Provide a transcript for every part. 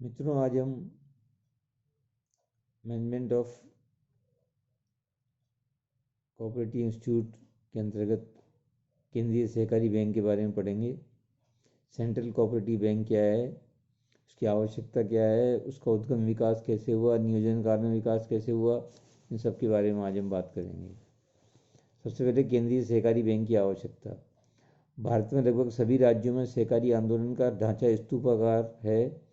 मित्रों, आज हम मैनेजमेंट ऑफ कोऑपरेटिव इंस्टीट्यूट के अंतर्गत केंद्रीय सहकारी बैंक के बारे में पढ़ेंगे। सेंट्रल कोऑपरेटिव बैंक क्या है, उसकी आवश्यकता क्या है, उसका उद्गम विकास कैसे हुआ, नियोजन काल में विकास कैसे हुआ, इन सब के बारे में आज हम बात करेंगे। सबसे पहले केंद्रीय सहकारी बैंक की आवश्यकता। भारत में लगभग सभी राज्यों में सहकारी आंदोलन का ढांचा स्तूपाकार है।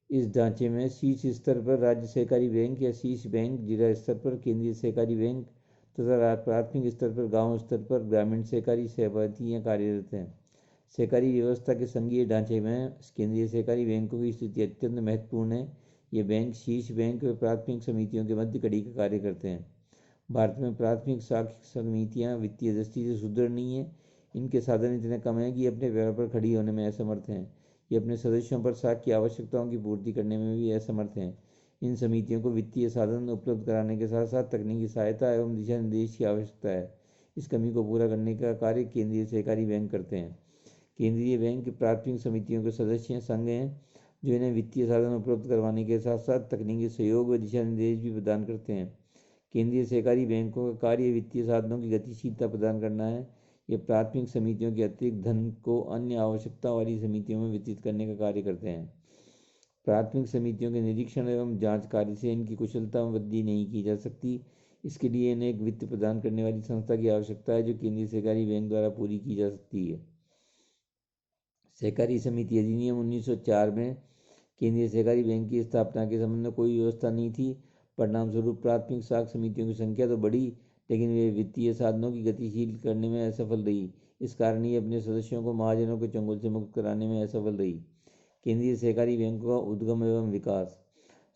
इस ढांचे में शीर्ष स्तर पर राज्य सहकारी बैंक या शीर्ष बैंक, जिला स्तर पर केंद्रीय सहकारी बैंक तथा प्राथमिक स्तर पर गांव स्तर पर ग्रामीण सहकारी समितियां कार्यरत हैं। सहकारी व्यवस्था के संघीय ढांचे में केंद्रीय सहकारी बैंकों की स्थिति अत्यंत महत्वपूर्ण है। ये बैंक शीर्ष बैंक व प्राथमिक समितियों के मध्य कड़ी का कार्य करते हैं। भारत में प्राथमिक साख समितियां वित्तीय दृष्टि से सुदृढ़ नहीं है। इनके साधन इतने कम हैं कि अपने पैरों पर खड़ी होने में असमर्थ हैं। ये अपने सदस्यों पर साख की आवश्यकताओं की पूर्ति करने में भी असमर्थ हैं। इन समितियों को वित्तीय साधन उपलब्ध कराने के साथ साथ तकनीकी सहायता एवं दिशा निर्देश की आवश्यकता है। इस कमी को पूरा करने का कार्य केंद्रीय सहकारी बैंक करते हैं। केंद्रीय बैंक प्राथमिक समितियों के सदस्य संघ हैं, जो इन्हें वित्तीय साधन उपलब्ध करवाने के साथ साथ तकनीकी सहयोग व दिशा निर्देश भी प्रदान करते हैं। केंद्रीय सहकारी बैंकों का कार्य वित्तीय साधनों की गतिशीलता प्रदान करना है। ये प्राथमिक समितियों के अतिरिक्त धन को अन्य आवश्यकता वाली समितियों में वितरित करने का कार्य करते हैं। प्राथमिक समितियों के निरीक्षण एवं जांच कार्य से इनकी कुशलता में वृद्धि नहीं की जा सकती। इसके लिए इन्हें एक वित्त प्रदान करने वाली संस्था की आवश्यकता है, जो केंद्रीय सहकारी बैंक द्वारा पूरी की जा सकती है। सहकारी समिति अधिनियम 1904 में केंद्रीय सहकारी बैंक की स्थापना के संबंध में कोई व्यवस्था नहीं थी। परिणामस्वरूप प्राथमिक साख समितियों की संख्या तो बढ़ी, लेकिन वे वित्तीय साधनों की गतिशील करने में असफल रही। इस कारण ये अपने सदस्यों को महाजनों के चंगुल से मुक्त कराने में असफल रही। केंद्रीय सहकारी बैंकों का उद्गम एवं विकास।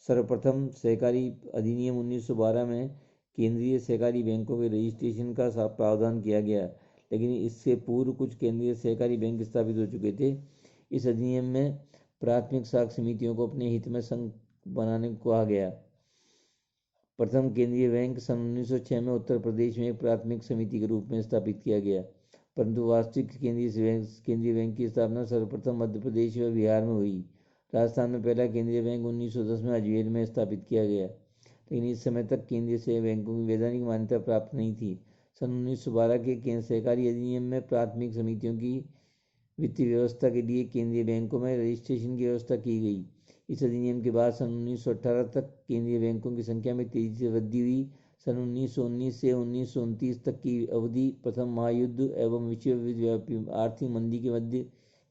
सर्वप्रथम सहकारी अधिनियम 1912 में केंद्रीय सहकारी बैंकों के रजिस्ट्रेशन का प्रावधान किया गया, लेकिन इससे पूर्व कुछ केंद्रीय सहकारी बैंक स्थापित हो चुके थे। इस अधिनियम में प्राथमिक साख समितियों को अपने हित में संघ बनाने को कहा गया। प्रथम केंद्रीय बैंक सन 1906 में उत्तर प्रदेश में एक प्राथमिक समिति के रूप में स्थापित किया गया, परंतु वास्तविक केंद्रीय बैंक की स्थापना सर्वप्रथम मध्य प्रदेश व बिहार में हुई। राजस्थान में पहला केंद्रीय बैंक 1910 में अजमेर में स्थापित किया गया, लेकिन इस समय तक केंद्रीय से बैंकों की वैधानिक मान्यता प्राप्त नहीं थी। सन 1912 के सहकारी अधिनियम में प्राथमिक समितियों की वित्तीय व्यवस्था के लिए केंद्रीय बैंकों में रजिस्ट्रेशन की व्यवस्था की गई। इस अधिनियम के बाद सन 1918 तक केंद्रीय बैंकों की संख्या में तेजी से वृद्धि हुई। सन 1919 से 1929 तक की अवधि प्रथम महायुद्ध एवं विश्वव्यापी आर्थिक मंदी के मध्य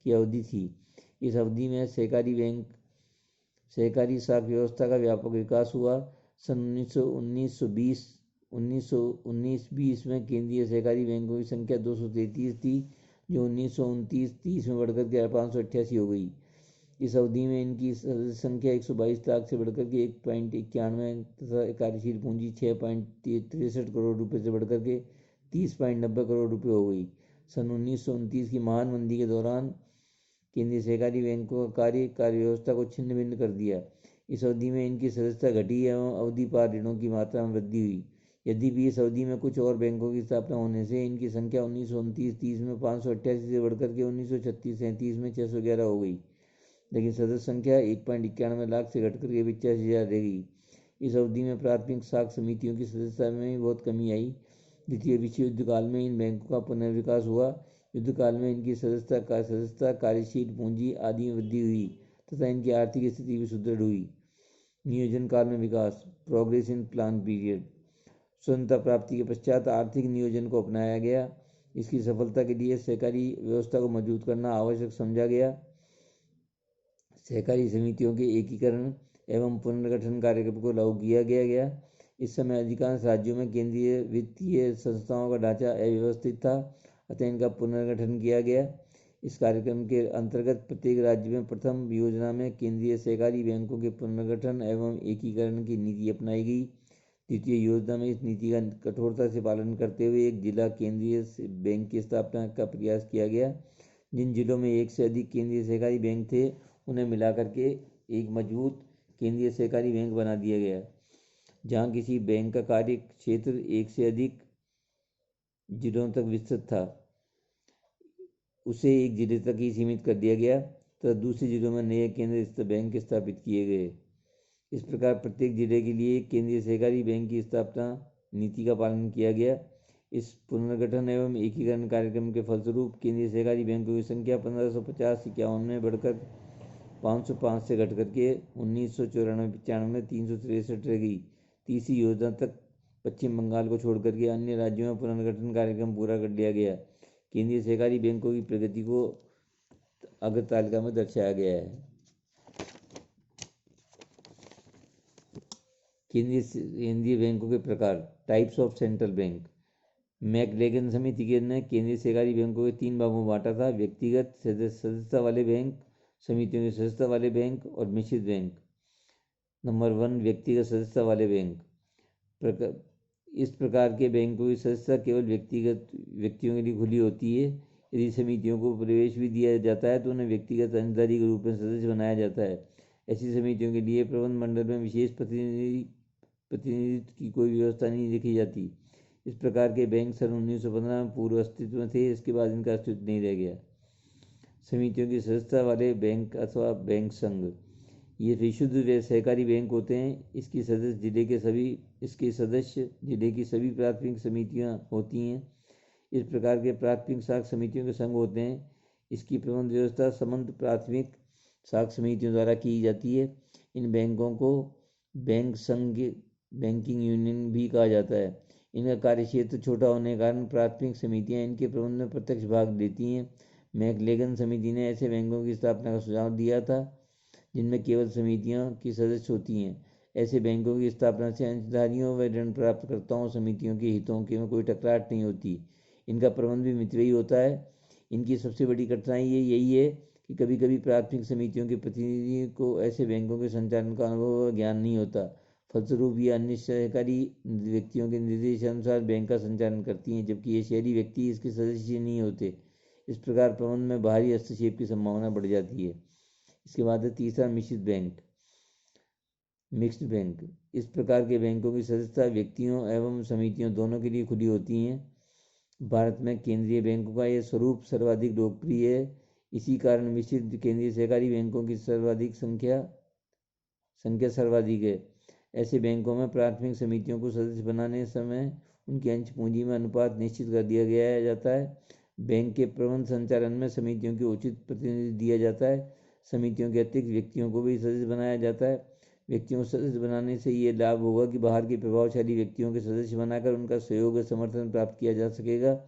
की अवधि थी। इस अवधि में सहकारी साख व्यवस्था का व्यापक विकास हुआ। सन 1919-20 में केंद्रीय सहकारी बैंकों की संख्या 233 थी, जो 1929-30 में बढ़कर के 588 हो गई। इस अवधि में इनकी संख्या 122 लाख से बढ़कर के 1.91 तथा कार्यशील पूंजी 6.63 करोड़ रुपए से बढ़कर के 30.90 करोड़ रुपए हो गई। सन 1929 की महान मंदी के दौरान केंद्रीय सहकारी बैंकों का कार्य व्यवस्था को छिन्न भिन्न कर दिया। इस अवधि में इनकी सदस्यता घटी एवं अवधि पार ऋणों की मात्रा में वृद्धि हुई। यद्यपि इस अवधि में कुछ और बैंकों की स्थापना होने से इनकी संख्या 1929-30 में 588 से बढ़कर के 1936-37 में 611 हो गई, लेकिन सदस्य संख्या 1.91 लाख से घटकर के 85,000 रह गई। इस अवधि में प्राथमिक साख समितियों की सदस्यता में भी बहुत कमी आई। द्वितीय विश्व युद्ध काल में इन बैंकों का पुनर्विकास हुआ। युद्ध काल में इनकी सदस्यता, कार्यशील पूंजी आदि में वृद्धि हुई तथा इनकी आर्थिक स्थिति भी सुदृढ़ हुई। नियोजन काल में विकास। Progress in plan period. स्वतंत्रता प्राप्ति के पश्चात आर्थिक नियोजन को अपनाया गया। इसकी सफलता के लिए सहकारी व्यवस्था को मजबूत करना आवश्यक समझा गया। सहकारी समितियों के एकीकरण एवं पुनर्गठन कार्यक्रम को लागू किया गया। इस समय अधिकांश राज्यों में केंद्रीय वित्तीय संस्थाओं का ढांचा अव्यवस्थित था, अतः इनका पुनर्गठन किया गया। इस कार्यक्रम के अंतर्गत प्रत्येक राज्य में प्रथम योजना में केंद्रीय सहकारी बैंकों के पुनर्गठन एवं एकीकरण की नीति अपनाई गई। द्वितीय योजना में इस नीति का कठोरता से पालन करते हुए एक जिला केंद्रीय बैंक की स्थापना का प्रयास किया गया। जिन जिलों में एक से अधिक केंद्रीय सहकारी बैंक थे, उन्हें मिलाकर के एक मजबूत केंद्रीय सहकारी बैंक बना दिया गया। जहां किसी बैंक का कार्य क्षेत्र एक से अधिक जिलों तक विस्तृत था, उसे एक जिले तक ही सीमित कर दिया गया तथा दूसरे जिलों में नए केंद्र स्थित बैंक स्थापित किए गए। इस प्रकार प्रत्येक जिले के लिए केंद्रीय सहकारी बैंक की स्थापना नीति का पालन किया गया। इस पुनर्गठन एवं एकीकरण कार्यक्रम के फलस्वरूप केंद्रीय सहकारी बैंकों की संख्या 1550-51 में बढ़कर 505 से घट करके 1994-95 में 363 रह गई। तीसरी योजना तक पश्चिम बंगाल को छोड़ करके अन्य राज्यों में पुनर्गठन कार्यक्रम पूरा कर लिया गया। केंद्रीय सहकारी बैंकों की प्रगति को अग्र तालिका में दर्शाया गया है। केंद्रीय बैंकों के प्रकार, टाइप्स ऑफ सेंट्रल बैंक। मैकलेगन समिति ने केंद्रीय सहकारी बैंकों के 3 भागों में बांटा था: व्यक्तिगत सदस्यता वाले बैंक, समितियों की सदस्यता वाले बैंक और मिश्रित बैंक। नंबर 1, व्यक्तिगत सदस्यता वाले बैंक। इस प्रकार के बैंकों की सदस्यता केवल व्यक्तिगत व्यक्तियों के लिए खुली होती है। यदि समितियों को प्रवेश भी दिया जाता है तो उन्हें व्यक्तिगत अंशधारी के रूप में सदस्य बनाया जाता है। ऐसी समितियों के लिए प्रबंधन मंडल में विशेष प्रतिनिधित्व की कोई व्यवस्था नहीं रखी जाती। इस प्रकार के बैंक सन 1915 में पूर्व अस्तित्व में थे, इसके बाद इनका अस्तित्व नहीं रह गया। समितियों की सदस्यता वाले बैंक अथवा बैंक संघ, ये विशुद्ध सहकारी बैंक होते हैं। इसके सदस्य जिले की सभी प्राथमिक समितियां होती हैं। इस प्रकार के प्राथमिक शाखा समितियों के संघ होते हैं। इसकी प्रबंध व्यवस्था समस्त प्राथमिक शाखा समितियों द्वारा की जाती है। इन बैंकों को बैंक संघ, बैंकिंग यूनियन भी कहा जाता है। इनका कार्य क्षेत्र छोटा होने के कारण प्राथमिक समितियां इनके प्रबंध में प्रत्यक्ष भाग लेती हैं। मैकलेगन समिति ने ऐसे बैंकों की स्थापना का सुझाव दिया था जिनमें केवल समितियों की सदस्य होती हैं। ऐसे बैंकों की स्थापना से अंशधारियों व ऋण प्राप्तकर्ताओं समितियों के हितों के में कोई टकराहट नहीं होती। इनका प्रबंध भी मितव्ययी होता है। इनकी सबसे बड़ी कठिनाई यही है कि कभी कभी प्राथमिक समितियों के प्रतिनिधियों को ऐसे बैंकों के संचालन का अनुभव व ज्ञान नहीं होता। फलस्वरूप ये अन्य सहकारी व्यक्तियों के निर्देशानुसार बैंक का संचालन करती हैं, जबकि ये शहरी व्यक्ति इसके सदस्य नहीं होते। इस प्रकार प्रबंध में बाहरी हस्तक्षेप की संभावना बढ़ जाती है। इसके बाद है तीसरा, मिश्रित बैंक, मिक्स्ड बैंक। इस प्रकार के बैंकों की सदस्यता व्यक्तियों एवं समितियों दोनों के लिए खुली होती हैं। भारत में केंद्रीय बैंकों का यह स्वरूप सर्वाधिक लोकप्रिय है। इसी कारण मिश्रित केंद्रीय सहकारी बैंकों की संख्या सर्वाधिक है। ऐसे बैंकों में प्राथमिक समितियों को सदस्य बनाने समय उनकी अंश पूंजी में अनुपात निश्चित कर दिया गया जाता है। बैंक के प्रबंध संचालन में समितियों को उचित प्रतिनिधि दिया जाता है। समितियों के अतिरिक्त व्यक्तियों को भी सदस्य बनाया जाता है। व्यक्तियों को सदस्य बनाने से ये लाभ होगा कि बाहर के प्रभावशाली व्यक्तियों के सदस्य बनाकर उनका सहयोग व समर्थन प्राप्त किया जा सकेगा।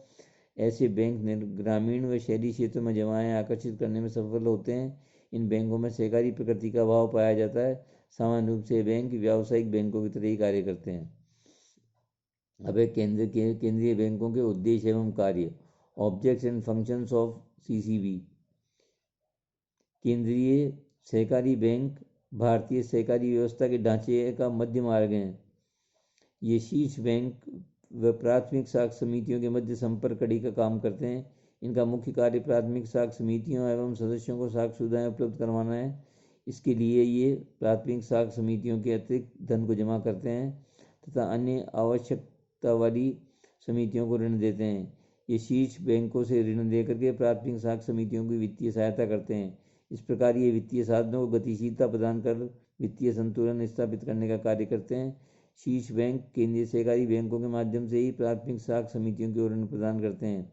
ऐसे बैंक ग्रामीण व शहरी क्षेत्रों में जमाएं आकर्षित करने में सफल होते हैं। इन बैंकों में सहकारी प्रकृति का भाव पाया जाता है। सामान्य रूप से बैंक व्यावसायिक बैंकों की तरह ही कार्य करते हैं। अब केंद्रीय बैंकों के उद्देश्य एवं कार्य, objects and functions of CCB. केंद्रीय सहकारी बैंक भारतीय सहकारी व्यवस्था के ढांचे का मध्य मार्ग हैं। ये शीर्ष बैंक व प्राथमिक शाखा समितियों के मध्य संपर्क कड़ी का काम करते हैं। इनका मुख्य कार्य प्राथमिक शाखा समितियों एवं सदस्यों को शाखा सुविधाएं उपलब्ध करवाना है। इसके लिए ये प्राथमिक शाखा समितियों के अतिरिक्त धन को जमा करते हैं तथा अन्य आवश्यकता वाली समितियों को ऋण देते हैं। ये शीर्ष बैंकों से ऋण लेकर के प्राथमिक शाखा समितियों की वित्तीय सहायता करते हैं। इस प्रकार ये वित्तीय साधनों को गतिशीलता प्रदान कर वित्तीय संतुलन स्थापित करने का कार्य करते हैं। शीर्ष बैंक केंद्रीय सहकारी बैंकों के माध्यम से ही प्राथमिक शाखा समितियों को ऋण प्रदान करते हैं।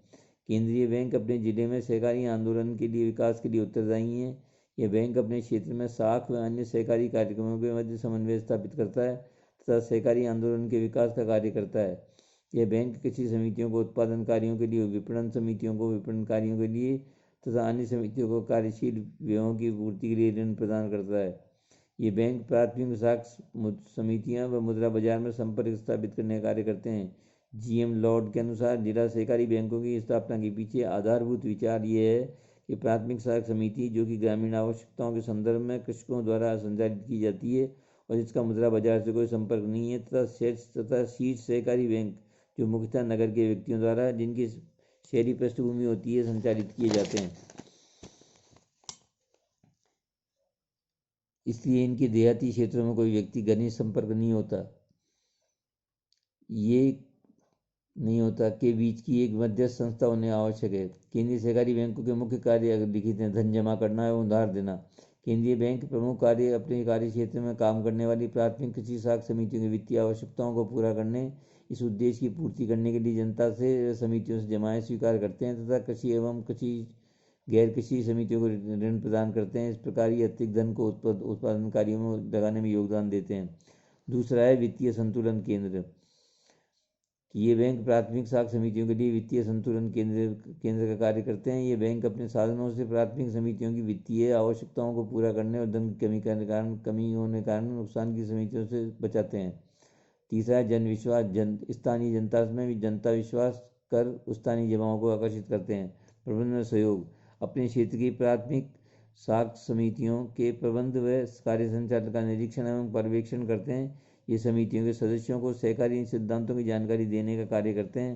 केंद्रीय बैंक अपने जिले में सहकारी आंदोलन के लिए विकास के लिए उत्तरदायी हैं। यह बैंक अपने क्षेत्र में शाखा व अन्य सहकारी कार्यक्रमों के मध्य समन्वय स्थापित करता है तथा सहकारी आंदोलन के विकास का कार्य करता है। यह बैंक कृषि समितियों को उत्पादन कार्यों के लिए, विपणन समितियों को विपणन कार्यों के लिए तथा अन्य समितियों को कार्यशील व्ययों की पूर्ति के लिए ऋण प्रदान करता है। ये बैंक प्राथमिक शाखा समितियां व मुद्रा बाजार में संपर्क स्थापित करने का कार्य करते हैं। जीएम लॉर्ड के अनुसार जिला सहकारी बैंकों की स्थापना के पीछे आधारभूत विचार ये है कि प्राथमिक शाखा समिति, जो कि ग्रामीण आवश्यकताओं के संदर्भ में कृषकों द्वारा संचालित की जाती है और जिसका मुद्रा बाजार से कोई संपर्क नहीं है, तथा शीर्ष सहकारी बैंक, जो मुख्यतः नगर के व्यक्तियों द्वारा, जिनकी शहरी पृष्ठभूमि होती है, संचालित किए जाते हैं। इसलिए इनके देहाती क्षेत्रों में कोई व्यक्ति घनिष्ठ संपर्क नहीं होता। ये नहीं होता के बीच की एक मध्यस्थ संस्था होने आवश्यक है। केंद्रीय सहकारी बैंकों के मुख्य कार्य लिखित हैं: धन जमा करना एवं उधार देना। केंद्रीय बैंक प्रमुख कार्य अपने कार्य क्षेत्र में काम करने वाली प्राथमिक कृषि साख समितियों की वित्तीय आवश्यकताओं को पूरा करने, इस उद्देश्य की पूर्ति करने के लिए जनता से समितियों से जमाएं स्वीकार करते हैं तथा कृषि एवं कृषि गैर कृषि समितियों को ऋण प्रदान करते हैं। इस प्रकार ये अतिरिक्त धन को उत्पादन कार्यों में लगाने में योगदान देते हैं। दूसरा है वित्तीय संतुलन केंद्र, कि ये बैंक प्राथमिक साख समितियों के लिए वित्तीय संतुलन केंद्र का कार्य करते हैं। ये बैंक अपने साधनों से प्राथमिक समितियों की वित्तीय आवश्यकताओं को पूरा करने और धन की कमी होने के कारण नुकसान की समितियों से बचाते हैं। तीसरा है जन विश्वास, स्थानीय जनता में भी जनता विश्वास कर स्थानीय जमाओं को आकर्षित करते हैं। प्रबंधन में सहयोग, अपने क्षेत्र की प्राथमिक साख समितियों के प्रबंध व कार्य संचालन का निरीक्षण एवं पर्यवेक्षण करते हैं। ये समितियों के सदस्यों को सहकारी सिद्धांतों की जानकारी देने का कार्य करते हैं।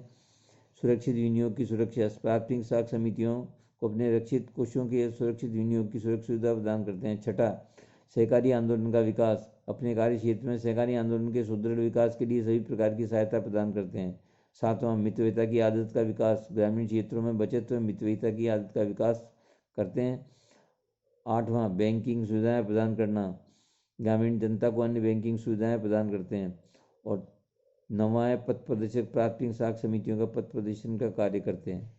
सुरक्षित विनियोग की सुरक्षा, प्राथमिक साख समितियों को अपने रक्षित कोषों के सुरक्षित विनियोग की सुविधा प्रदान करते हैं। छठा, सहकारी आंदोलन का विकास, अपने कार्य क्षेत्र में सहकारी आंदोलन के सुदृढ़ विकास के लिए सभी प्रकार की सहायता प्रदान करते हैं। सातवां, मितव्ययिता की आदत का विकास, ग्रामीण क्षेत्रों में बचत व मितव्ययिता की आदत का विकास करते हैं। आठवां, बैंकिंग सुविधाएं प्रदान करना, ग्रामीण जनता को अन्य बैंकिंग सुविधाएं प्रदान करते हैं। और नौवां है पथ प्रदर्शक, प्राथमिक साख समितियों का पथ प्रदर्शन का कार्य करते हैं।